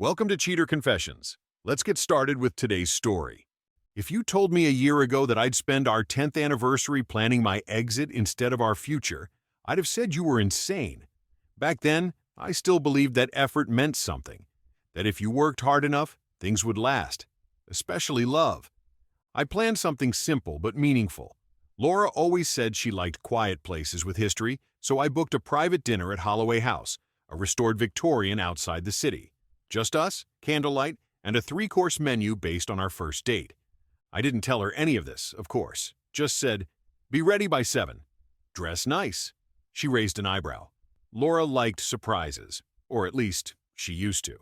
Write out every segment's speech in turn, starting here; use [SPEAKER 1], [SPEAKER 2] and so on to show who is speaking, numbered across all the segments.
[SPEAKER 1] Welcome to Cheater Confessions. Let's get started with today's story. If you told me a year ago that I'd spend our 10th anniversary planning my exit instead of our future, I'd have said you were insane. Back then, I still believed that effort meant something, that if you worked hard enough, things would last, especially love. I planned something simple but meaningful. Laura always said she liked quiet places with history, so I booked a private dinner at Holloway House, a restored Victorian outside the city. Just us, candlelight, and a three-course menu based on our first date. I didn't tell her any of this, of course. Just said, "Be ready by 7. Dress nice." She raised an eyebrow. Laura liked surprises, or at least, she used to.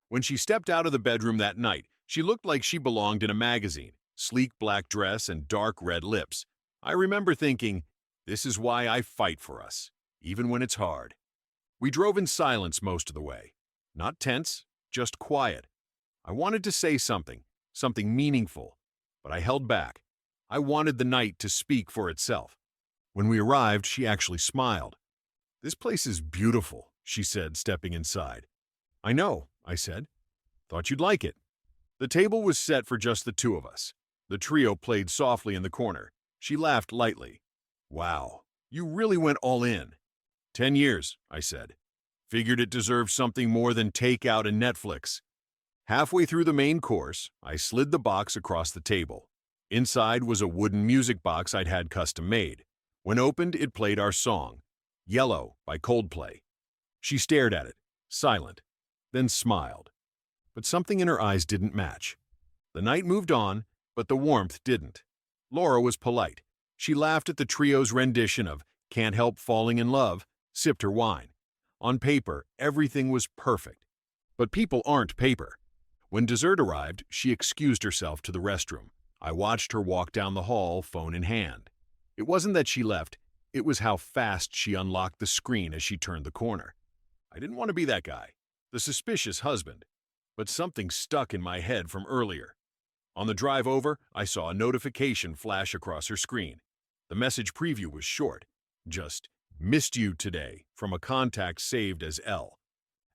[SPEAKER 1] When she stepped out of the bedroom that night, she looked like she belonged in a magazine, sleek black dress and dark red lips. I remember thinking, this is why I fight for us, even when it's hard. We drove in silence most of the way. Not tense, just quiet. I wanted to say something meaningful, but I held back. I wanted the night to speak for itself. When we arrived, she actually smiled. "This place is beautiful," she said, stepping inside. "I know," I said. "Thought you'd like it." The table was set for just the two of us. The trio played softly in the corner. She laughed lightly. "Wow, you really went all in." 10 years, I said. Figured it deserved something more than takeout and Netflix. Halfway through the main course, I slid the box across the table. Inside was a wooden music box I'd had custom made. When opened, it played our song, Yellow by Coldplay. She stared at it, silent, then smiled. But something in her eyes didn't match. The night moved on, but the warmth didn't. Laura was polite. She laughed at the trio's rendition of Can't Help Falling in Love, sipped her wine. On paper, everything was perfect. But people aren't paper. When dessert arrived, she excused herself to the restroom. I watched her walk down the hall, phone in hand. It wasn't that she left, it was how fast she unlocked the screen as she turned the corner. I didn't want to be that guy, the suspicious husband. But something stuck in my head from earlier. On the drive over, I saw a notification flash across her screen. The message preview was short. Just, "Missed you today," from a contact saved as L.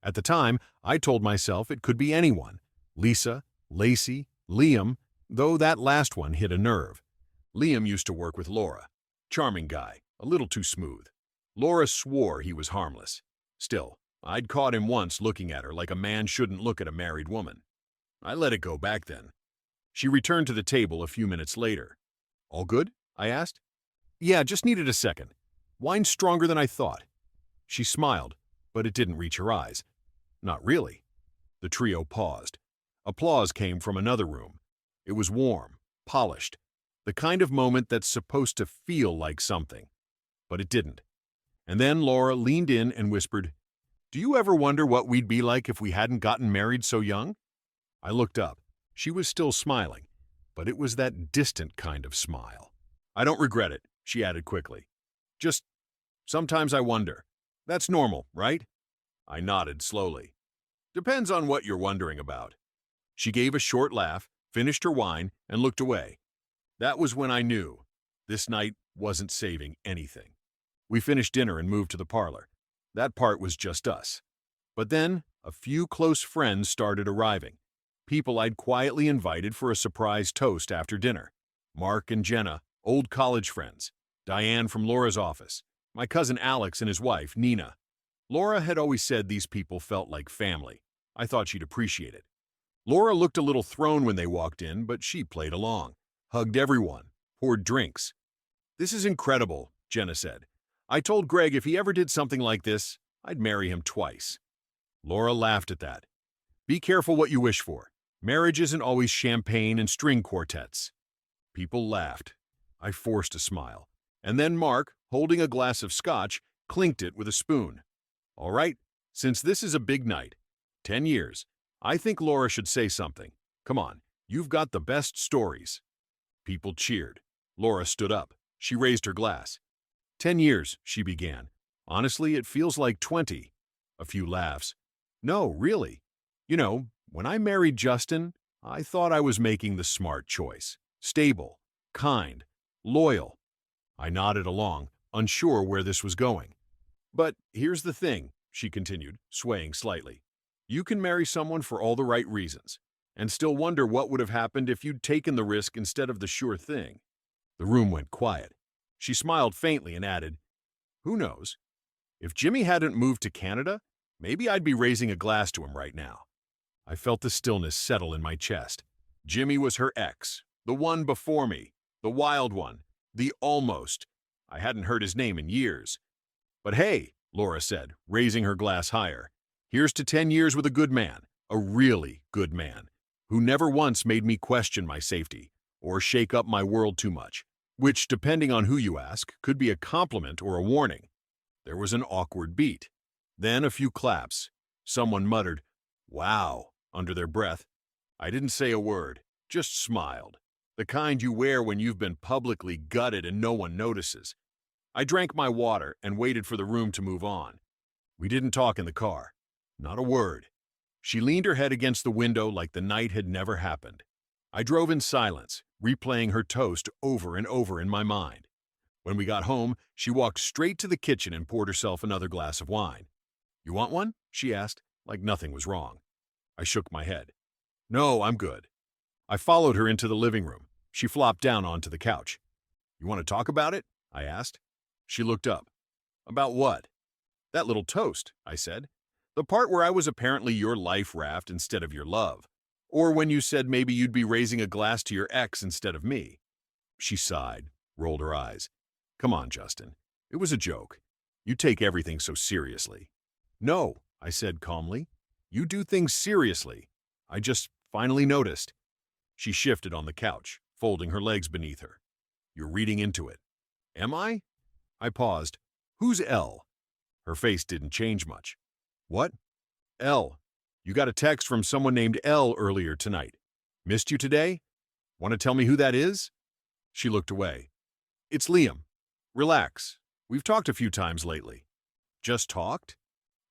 [SPEAKER 1] At the time, I told myself it could be anyone. Lisa, Lacey, Liam, though that last one hit a nerve. Liam used to work with Laura. Charming guy, a little too smooth. Laura swore he was harmless. Still, I'd caught him once looking at her like a man shouldn't look at a married woman. I let it go back then. She returned to the table a few minutes later. "All good?" I asked. "Yeah, just needed a second. Wine's stronger than I thought." She smiled, but it didn't reach her eyes. "Not really." The trio paused. Applause came from another room. It was warm, polished, the kind of moment that's supposed to feel like something. But it didn't. And then Laura leaned in and whispered, "Do you ever wonder what we'd be like if we hadn't gotten married so young?" I looked up. She was still smiling, but it was that distant kind of smile. "I don't regret it," she added quickly. "Just sometimes I wonder. That's normal, right?" I nodded slowly. "Depends on what you're wondering about." She gave a short laugh, finished her wine, and looked away. That was when I knew this night wasn't saving anything. We finished dinner and moved to the parlor. That part was just us. But then, a few close friends started arriving. People I'd quietly invited for a surprise toast after dinner. Mark and Jenna, old college friends. Diane from Laura's office. My cousin Alex and his wife, Nina. Laura had always said these people felt like family. I thought she'd appreciate it. Laura looked a little thrown when they walked in, but she played along. Hugged everyone. Poured drinks. "This is incredible," Jenna said. "I told Greg if he ever did something like this, I'd marry him twice." Laura laughed at that. "Be careful what you wish for. Marriage isn't always champagne and string quartets." People laughed. I forced a smile. And then Mark, holding a glass of scotch, clinked it with a spoon. "All right, since this is a big night, 10 years, I think Laura should say something. Come on, you've got the best stories." People cheered. Laura stood up. She raised her glass. 10 years, she began. "Honestly, it feels like 20. A few laughs. "No, really. You know, when I married Justin, I thought I was making the smart choice. Stable, kind, loyal." I nodded along, unsure where this was going. "But here's the thing," she continued, swaying slightly. You can marry someone for all the right reasons, and still wonder what would have happened if you'd taken the risk instead of the sure thing. The room went quiet. She smiled faintly and added, "Who knows? If Jimmy hadn't moved to Canada, maybe I'd be raising a glass to him right now." I felt the stillness settle in my chest. Jimmy was her ex, the one before me, the wild one, the almost. I hadn't heard his name in years. "But hey," Laura said, raising her glass higher, "here's to 10 years with a good man, a really good man, who never once made me question my safety or shake up my world too much," which, depending on who you ask, could be a compliment or a warning. There was an awkward beat. Then a few claps. Someone muttered, "Wow," under their breath. I didn't say a word, just smiled. The kind you wear when you've been publicly gutted and no one notices. I drank my water and waited for the room to move on. We didn't talk in the car. Not a word. She leaned her head against the window like the night had never happened. I drove in silence, replaying her toast over and over in my mind. When we got home, she walked straight to the kitchen and poured herself another glass of wine. "You want one?" she asked, like nothing was wrong. I shook my head. "No, I'm good." I followed her into the living room. She flopped down onto the couch. "You want to talk about it?" I asked. She looked up. "About what?" "That little toast," I said. "The part where I was apparently your life raft instead of your love. Or when you said maybe you'd be raising a glass to your ex instead of me." She sighed, rolled her eyes. "Come on, Justin. It was a joke. You take everything so seriously." "No," I said calmly. "You do things seriously. I just finally noticed." She shifted on the couch, folding her legs beneath her. "You're reading into it." "Am I?" I paused. "Who's L?" Her face didn't change much. "What?" "L. You got a text from someone named L earlier tonight. Missed you today? Want to tell me who that is?" She looked away. "It's Liam. Relax. We've talked a few times lately." "Just talked?"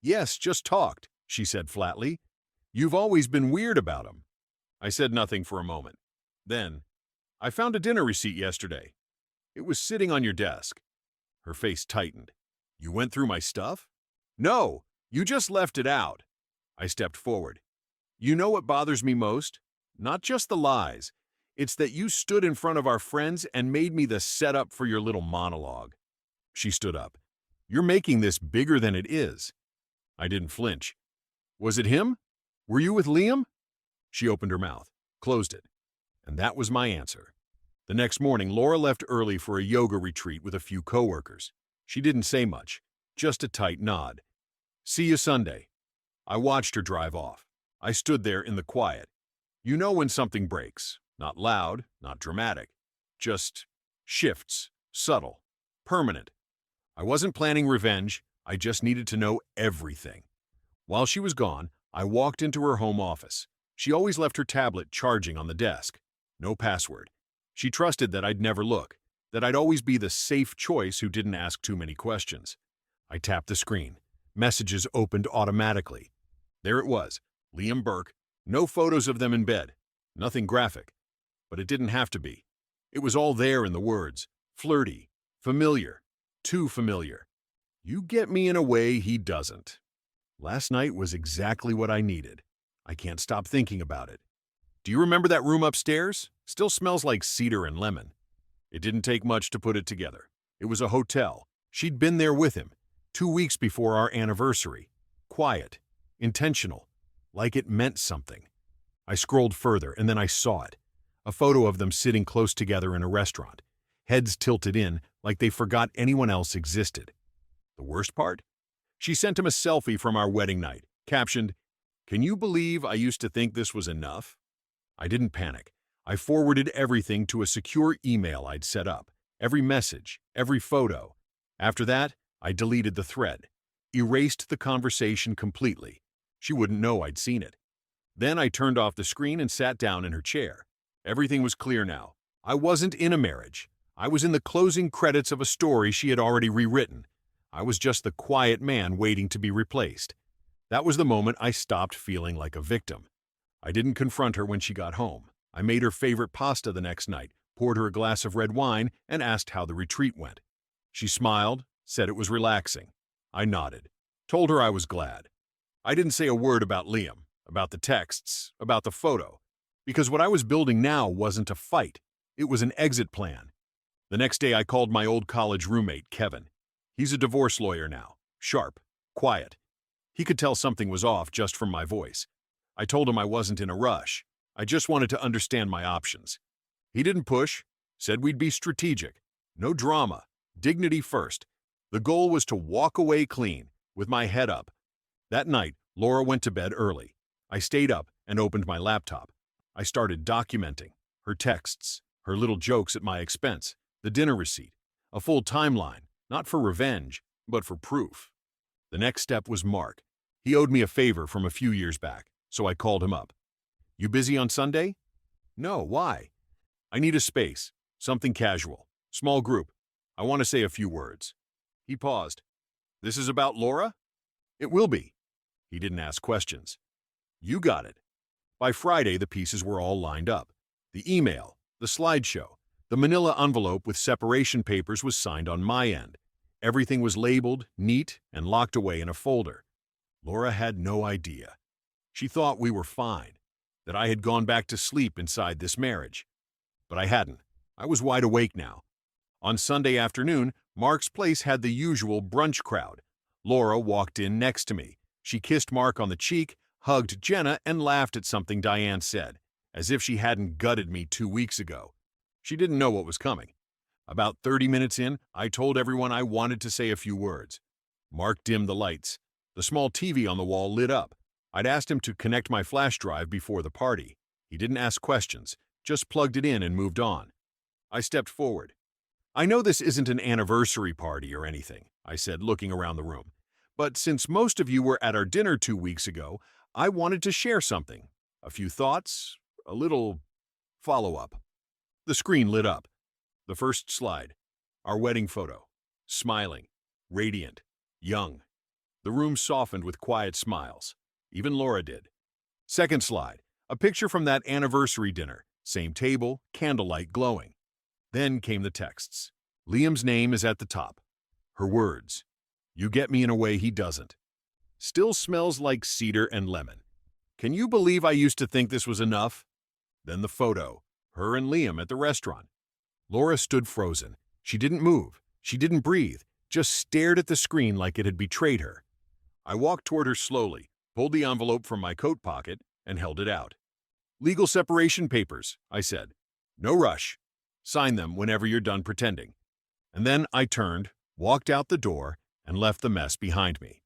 [SPEAKER 1] "Yes, just talked," she said flatly. "You've always been weird about him." I said nothing for a moment. Then, "I found a dinner receipt yesterday. It was sitting on your desk." Her face tightened. "You went through my stuff?" "No, you just left it out." I stepped forward. "You know what bothers me most? Not just the lies. It's that you stood in front of our friends and made me the setup for your little monologue." She stood up. "You're making this bigger than it is." I didn't flinch. "Was it him? Were you with Liam?" She opened her mouth, closed it. And that was my answer. The next morning, Laura left early for a yoga retreat with a few coworkers. She didn't say much, just a tight nod. "See you Sunday." I watched her drive off. I stood there in the quiet. You know when something breaks. Not loud, not dramatic. Just shifts, subtle, permanent. I wasn't planning revenge. I just needed to know everything. While she was gone, I walked into her home office. She always left her tablet charging on the desk. No password. She trusted that I'd never look, that I'd always be the safe choice who didn't ask too many questions. I tapped the screen. Messages opened automatically. There it was, Liam Burke. No photos of them in bed. Nothing graphic. But it didn't have to be. It was all there in the words. Flirty. Familiar. Too familiar. You get me in a way he doesn't. Last night was exactly what I needed. I can't stop thinking about it. "Do you remember that room upstairs? Still smells like cedar and lemon." It didn't take much to put it together. It was a hotel. She'd been there with him, 2 weeks before our anniversary. Quiet. Intentional. Like it meant something. I scrolled further, and then I saw it. A photo of them sitting close together in a restaurant. Heads tilted in, like they forgot anyone else existed. The worst part? She sent him a selfie from our wedding night, captioned, "Can you believe I used to think this was enough?" I didn't panic. I forwarded everything to a secure email I'd set up. Every message, every photo. After that, I deleted the thread. Erased the conversation completely. She wouldn't know I'd seen it. Then I turned off the screen and sat down in her chair. Everything was clear now. I wasn't in a marriage. I was in the closing credits of a story she had already rewritten. I was just the quiet man waiting to be replaced. That was the moment I stopped feeling like a victim. I didn't confront her when she got home. I made her favorite pasta the next night, poured her a glass of red wine, and asked how the retreat went. She smiled, said it was relaxing. I nodded, told her I was glad. I didn't say a word about Liam, about the texts, about the photo, because what I was building now wasn't a fight. It was an exit plan. The next day I called my old college roommate, Kevin. He's a divorce lawyer now, sharp, quiet. He could tell something was off just from my voice. I told him I wasn't in a rush. I just wanted to understand my options. He didn't push, said we'd be strategic. No drama, dignity first. The goal was to walk away clean, with my head up. That night, Laura went to bed early. I stayed up and opened my laptop. I started documenting her texts, her little jokes at my expense, the dinner receipt, a full timeline, not for revenge, but for proof. The next step was Mark. He owed me a favor from a few years back, so I called him up. You busy on Sunday? No, why? I need a space, something casual, small group. I want to say a few words. He paused. This is about Laura? It will be. He didn't ask questions. You got it. By Friday, the pieces were all lined up. The email, the slideshow, the manila envelope with separation papers was signed on my end. Everything was labeled, neat, and locked away in a folder. Laura had no idea. She thought we were fine, that I had gone back to sleep inside this marriage. But I hadn't. I was wide awake now. On Sunday afternoon, Mark's place had the usual brunch crowd. Laura walked in next to me. She kissed Mark on the cheek, hugged Jenna, and laughed at something Diane said, as if she hadn't gutted me 2 weeks ago. She didn't know what was coming. About 30 minutes in, I told everyone I wanted to say a few words. Mark dimmed the lights. The small TV on the wall lit up. I'd asked him to connect my flash drive before the party. He didn't ask questions, just plugged it in and moved on. I stepped forward. I know this isn't an anniversary party or anything, I said, looking around the room. But since most of you were at our dinner 2 weeks ago, I wanted to share something. A few thoughts, a little follow-up. The screen lit up. The first slide. Our wedding photo. Smiling, radiant, young. The room softened with quiet smiles. Even Laura did. Second slide. A picture from that anniversary dinner. Same table, candlelight glowing. Then came the texts. Liam's name is at the top. Her words. You get me in a way he doesn't. Still smells like cedar and lemon. Can you believe I used to think this was enough? Then the photo. Her and Liam at the restaurant. Laura stood frozen. She didn't move. She didn't breathe. Just stared at the screen like it had betrayed her. I walked toward her slowly, pulled the envelope from my coat pocket, and held it out. Legal separation papers, I said. No rush. Sign them whenever you're done pretending. And then I turned, walked out the door, and left the mess behind me.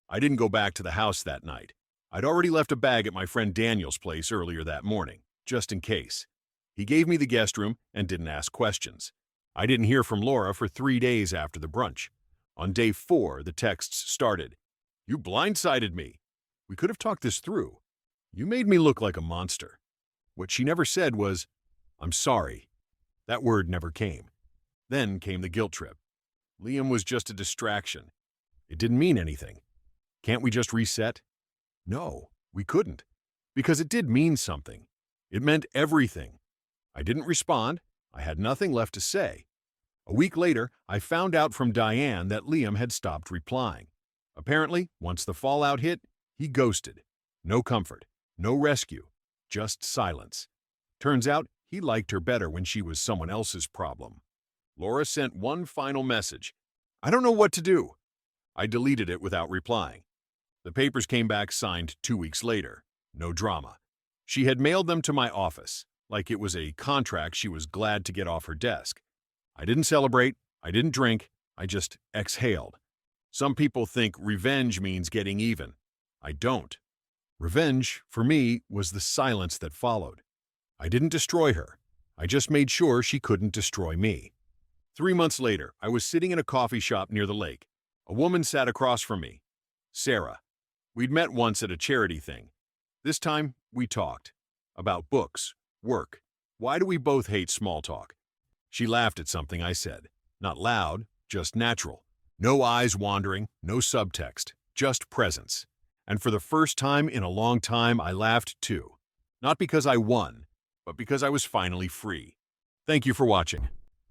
[SPEAKER 1] I didn't go back to the house that night. I'd already left a bag at my friend Daniel's place earlier that morning, just in case. He gave me the guest room and didn't ask questions. I didn't hear from Laura for 3 days after the brunch. On day 4, the texts started. You blindsided me. We could have talked this through. You made me look like a monster. What she never said was, I'm sorry. That word never came. Then came the guilt trip. Liam was just a distraction. It didn't mean anything. Can't we just reset? No, we couldn't. Because it did mean something. It meant everything. I didn't respond. I had nothing left to say. A week later, I found out from Diane that Liam had stopped replying. Apparently, once the fallout hit, he ghosted. No comfort, no rescue, just silence. Turns out, he liked her better when she was someone else's problem. Laura sent one final message. I don't know what to do. I deleted it without replying. The papers came back signed 2 weeks later. No drama. She had mailed them to my office, like it was a contract she was glad to get off her desk. I didn't celebrate. I didn't drink. I just exhaled. Some people think revenge means getting even. I don't. Revenge, for me, was the silence that followed. I didn't destroy her. I just made sure she couldn't destroy me. 3 months later, I was sitting in a coffee shop near the lake. A woman sat across from me. Sarah. We'd met once at a charity thing. This time, we talked. About books, work. Why do we both hate small talk? She laughed at something I said. Not loud, just natural. No eyes wandering, no subtext, just presence. And for the first time in a long time, I laughed too. Not because I won, but because I was finally free. Thank you for watching.